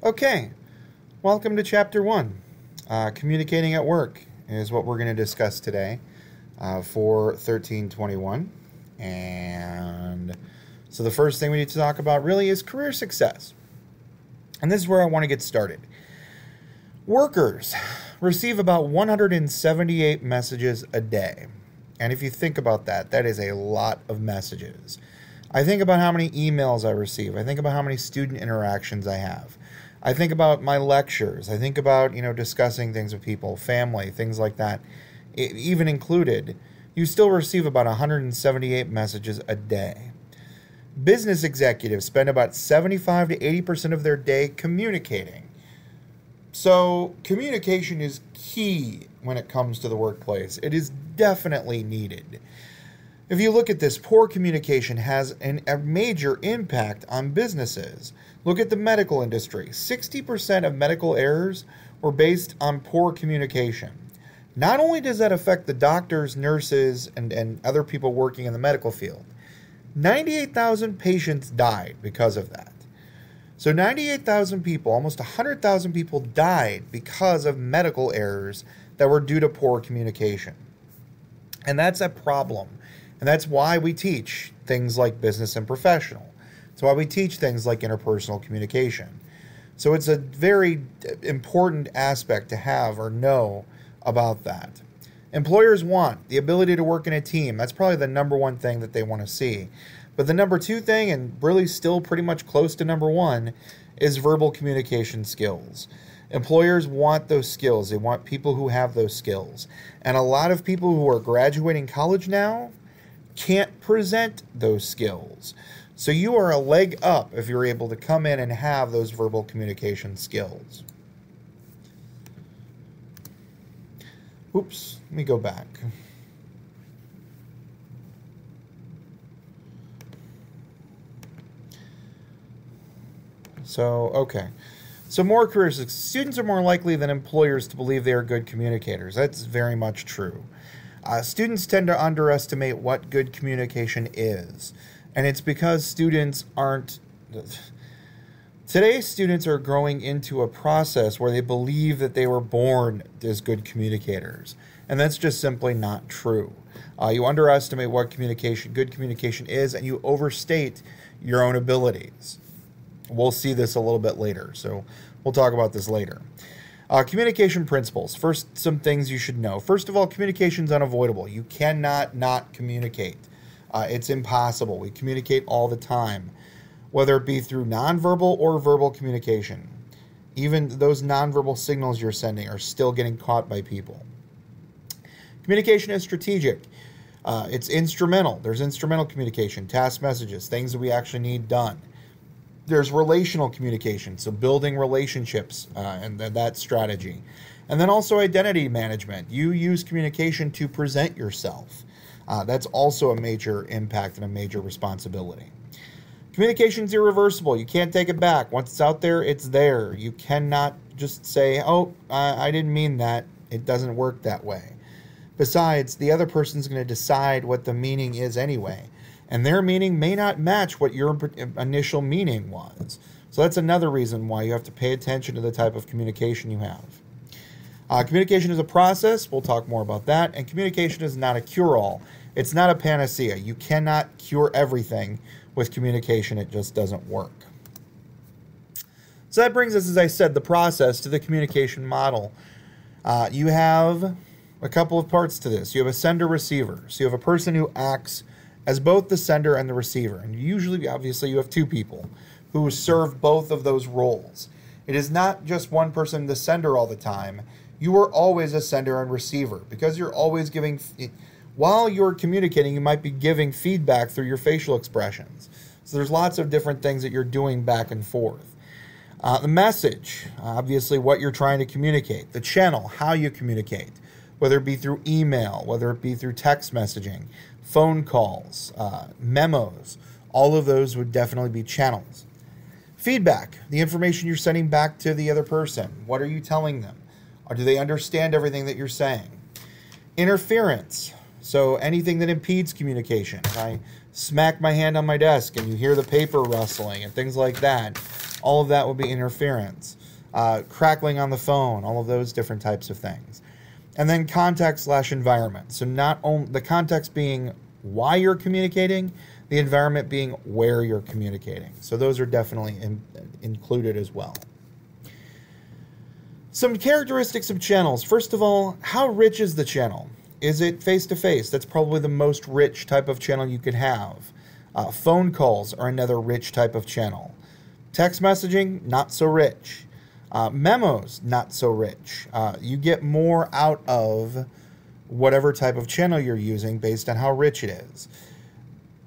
Okay, welcome to Chapter 1. Communicating at work is what we're going to discuss today for 1321. And so the first thing we need to talk about really is career success. And this is where I want to get started. Workers receive about 178 messages a day. And if you think about that, that is a lot of messages. I think about how many emails I receive. I think about how many student interactions I have. I think about my lectures. I think about, discussing things with people, family, things like that. Even included, you still receive about 178 messages a day. Business executives spend about 75 to 80% of their day communicating. So communication is key when it comes to the workplace. It is definitely needed. If you look at this, poor communication has a major impact on businesses. Look at the medical industry. 60% of medical errors were based on poor communication. Not only does that affect the doctors, nurses, and other people working in the medical field, 98,000 patients died because of that. So 98,000 people, almost 100,000 people died because of medical errors that were due to poor communication. And that's a problem. And that's why we teach things like business and professional. It's why we teach things like interpersonal communication. So it's a very important aspect to have or know about that. Employers want the ability to work in a team. That's probably the number one thing that they want to see. But the number two thing, and really still pretty much close to number one, is verbal communication skills. Employers want those skills. They want people who have those skills. And a lot of people who are graduating college now can't present those skills. So you are a leg up if you're able to come in and have those verbal communication skills. Oops, let me go back. Okay. So more careers. Students are more likely than employers to believe they are good communicators. That's very much true. Students tend to underestimate what good communication is. And it's because students aren't... Today's students are growing into a process where they believe that they were born as good communicators. And that's just simply not true. You underestimate what good communication is, and you overstate your own abilities. We'll see this a little bit later, so we'll talk about this later. Communication principles. First, some things you should know. First of all, communication is unavoidable. You cannot not communicate. It's impossible. We communicate all the time, whether it be through nonverbal or verbal communication. Even those nonverbal signals you're sending are still getting caught by people. Communication is strategic. It's instrumental. There's instrumental communication, task messages, things that we actually need done. There's relational communication, so building relationships and that strategy. And then also identity management. You use communication to present yourself. That's also a major impact and a major responsibility. Communication is irreversible. You can't take it back. Once it's out there, it's there. You cannot just say, oh, I didn't mean that. It doesn't work that way. Besides, the other person's going to decide what the meaning is anyway. And their meaning may not match what your initial meaning was. So that's another reason why you have to pay attention to the type of communication you have. Communication is a process. We'll talk more about that. And communication is not a cure-all. It's not a panacea. You cannot cure everything with communication. It just doesn't work. So that brings us, as I said, the process to the communication model. You have a couple of parts to this. You have a sender-receiver. So you have a person who acts as both the sender and the receiver. And usually, obviously, you have two people who serve both of those roles. It is not just one person, the sender, all the time. You are always a sender and receiver because you're always giving... While you're communicating, you might be giving feedback through your facial expressions. So there's lots of different things that you're doing back and forth. The message, obviously what you're trying to communicate. The channel, how you communicate, whether it be through email, whether it be through text messaging, phone calls, memos, all of those would definitely be channels. Feedback, the information you're sending back to the other person. What are you telling them? Or do they understand everything that you're saying? Interference. So anything that impedes communication. If I smack my hand on my desk and you hear the paper rustling and things like that, all of that would be interference. Crackling on the phone, all of those different types of things. And then context/environment. So not only the context being why you're communicating, the environment being where you're communicating. So those are definitely included as well. Some characteristics of channels. First of all, how rich is the channel? Is it face-to-face? That's probably the most rich type of channel you could have. Phone calls are another rich type of channel. Text messaging, not so rich. Memos, not so rich. You get more out of whatever type of channel you're using based on how rich it is.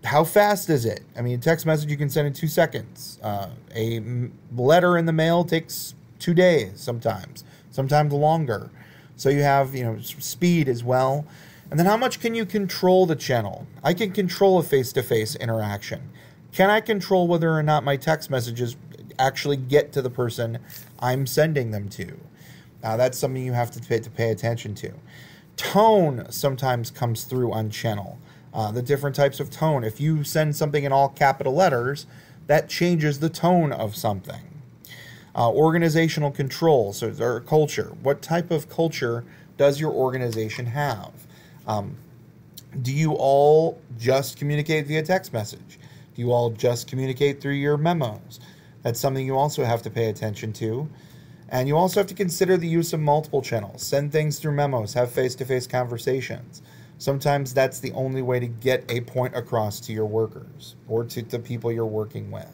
How fast is it? I mean, a text message you can send in 2 seconds. A letter in the mail takes 2 days sometimes longer. So you have, speed as well. And then how much can you control the channel? I can control a face-to-face interaction. Can I control whether or not my text messages actually get to the person I'm sending them to? That's something you have to pay attention to. Tone sometimes comes through on channel. The different types of tone. If you send something in all capital letters, that changes the tone of something. Organizational control, or culture. What type of culture does your organization have? Do you all just communicate via text message? Do you all just communicate through your memos? That's something you also have to pay attention to. And you also have to consider the use of multiple channels. Send things through memos, have face-to-face conversations. Sometimes that's the only way to get a point across to your workers or to the people you're working with.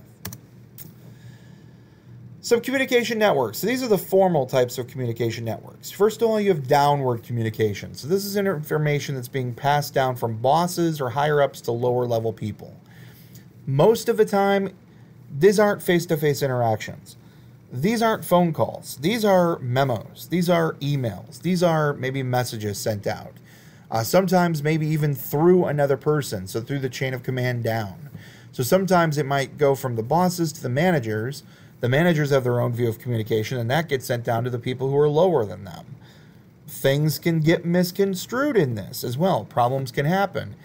So communication networks. So these are the formal types of communication networks. First of all, you have downward communication. So this is information that's being passed down from bosses or higher ups to lower level people. Most of the time, these aren't face-to-face interactions. These aren't phone calls. These are memos. These are emails. These are maybe messages sent out. Sometimes maybe even through another person, so through the chain of command down. So sometimes it might go from the bosses to the managers. The managers have their own view of communication, and that gets sent down to the people who are lower than them. Things can get misconstrued in this as well. Problems can happen.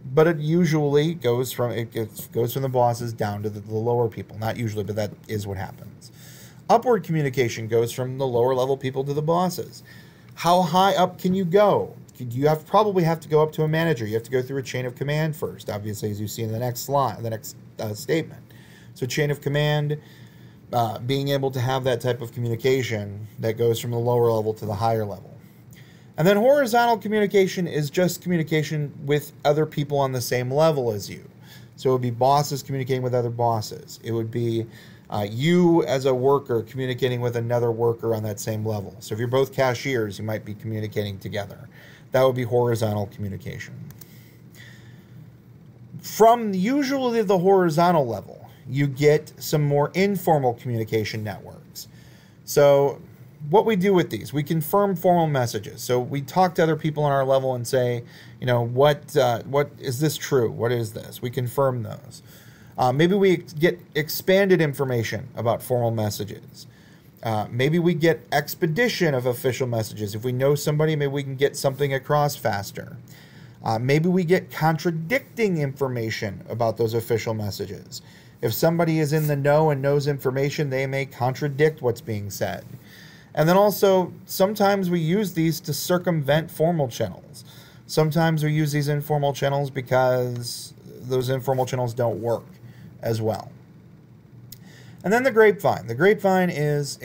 But it usually goes from the bosses down to the lower people. Not usually, but that is what happens. Upward communication goes from the lower level people to the bosses. How high up can you go? You probably have to go up to a manager. You have to go through a chain of command first, obviously, as you see in the next slide, the next statement. So chain of command, being able to have that type of communication that goes from the lower level to the higher level. And then horizontal communication is just communication with other people on the same level as you. So it would be bosses communicating with other bosses. It would be you as a worker communicating with another worker on that same level. So if you're both cashiers, you might be communicating together. That would be horizontal communication. From usually the horizontal level, you get some more informal communication networks. So what we do with these, we confirm formal messages. So we talk to other people on our level and say, what is this true? What is this? We confirm those. Maybe we get expanded information about formal messages. Maybe we get expedition of official messages. If we know somebody, maybe we can get something across faster. Maybe we get contradicting information about those official messages. If somebody is in the know and knows information, they may contradict what's being said. And then also, sometimes we use these to circumvent formal channels. Sometimes we use these informal channels because those informal channels don't work as well. And then the grapevine. The grapevine is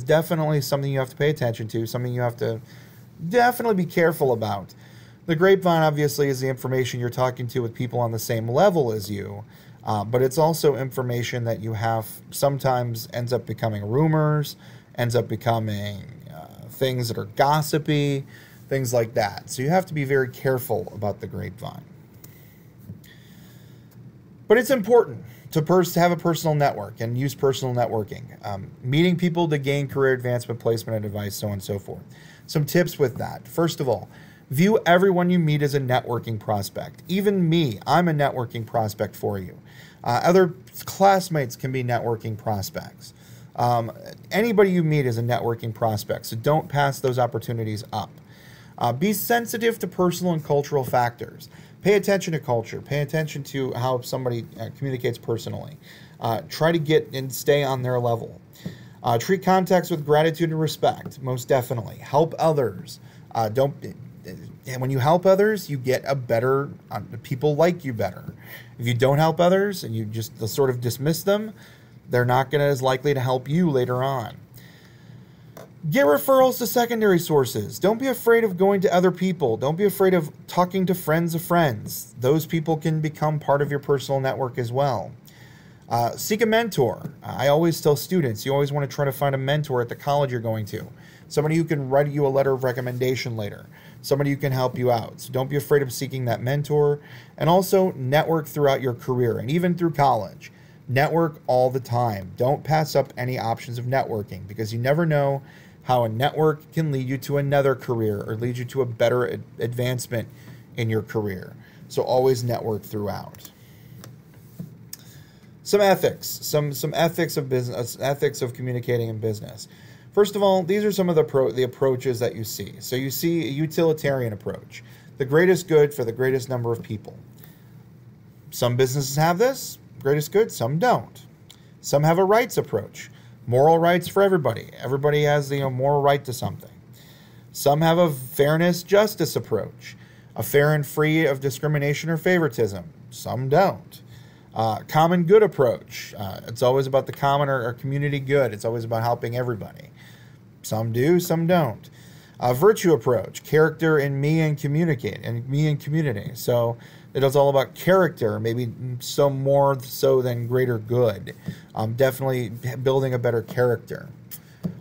definitely something you have to pay attention to, something you have to definitely be careful about. The grapevine, obviously, is the information you're talking to with people on the same level as you, but it's also information that you have sometimes ends up becoming rumors, ends up becoming things that are gossipy, things like that. So you have to be very careful about the grapevine. But it's important to have a personal network and use personal networking. Meeting people to gain career advancement, placement, and advice, so on and so forth. Some tips with that. First of all, view everyone you meet as a networking prospect. Even me, I'm a networking prospect for you. Other classmates can be networking prospects. Anybody you meet is a networking prospect, so don't pass those opportunities up. Be sensitive to personal and cultural factors. Pay attention to culture. Pay attention to how somebody communicates personally. Try to get and stay on their level. Treat contacts with gratitude and respect, most definitely. Help others. And when you help others, you get a better, people like you better. If you don't help others and you just sort of dismiss them, they're not going to as likely to help you later on. Get referrals to secondary sources. Don't be afraid of going to other people. Don't be afraid of talking to friends of friends. Those people can become part of your personal network as well. Seek a mentor. I always tell students, you always want to try to find a mentor at the college you're going to. Somebody who can write you a letter of recommendation later. Somebody who can help you out. So don't be afraid of seeking that mentor. And also network throughout your career and even through college. Network all the time. Don't pass up any options of networking because you never know how a network can lead you to another career or lead you to a better advancement in your career. So always network throughout. Some ethics, some ethics of business, ethics of communicating in business. First of all, these are some of the approaches that you see. So you see a utilitarian approach, the greatest good for the greatest number of people. Some businesses have this, greatest good, some don't. Some have a rights approach. Moral rights for everybody. Everybody has the moral right to something. Some have a fairness, justice approach, a fair and free of discrimination or favoritism. Some don't. Common good approach. It's always about the common or community good. It's always about helping everybody. Some do, some don't. Virtue approach. Character in me and communicate, and me and community. So it's all about character, maybe some more so than greater good. Definitely building a better character.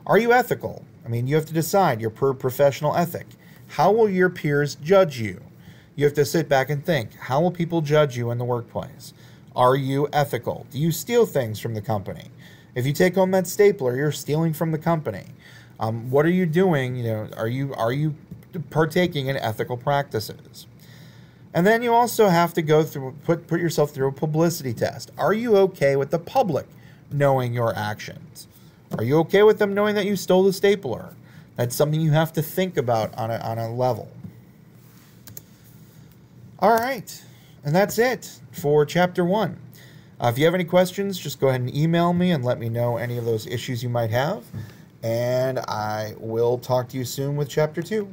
Are you ethical? I mean, you have to decide your professional ethic. How will your peers judge you? You have to sit back and think, how will people judge you in the workplace? Are you ethical? Do you steal things from the company? If you take home that stapler, you're stealing from the company. What are you doing? Are you partaking in ethical practices? And then you also have to go through, put yourself through a publicity test. Are you okay with the public knowing your actions? Are you okay with them knowing that you stole the stapler? That's something you have to think about on a level. All right. And that's it for Chapter 1. If you have any questions, just go ahead and email me and let me know any of those issues you might have. And I will talk to you soon with Chapter 2.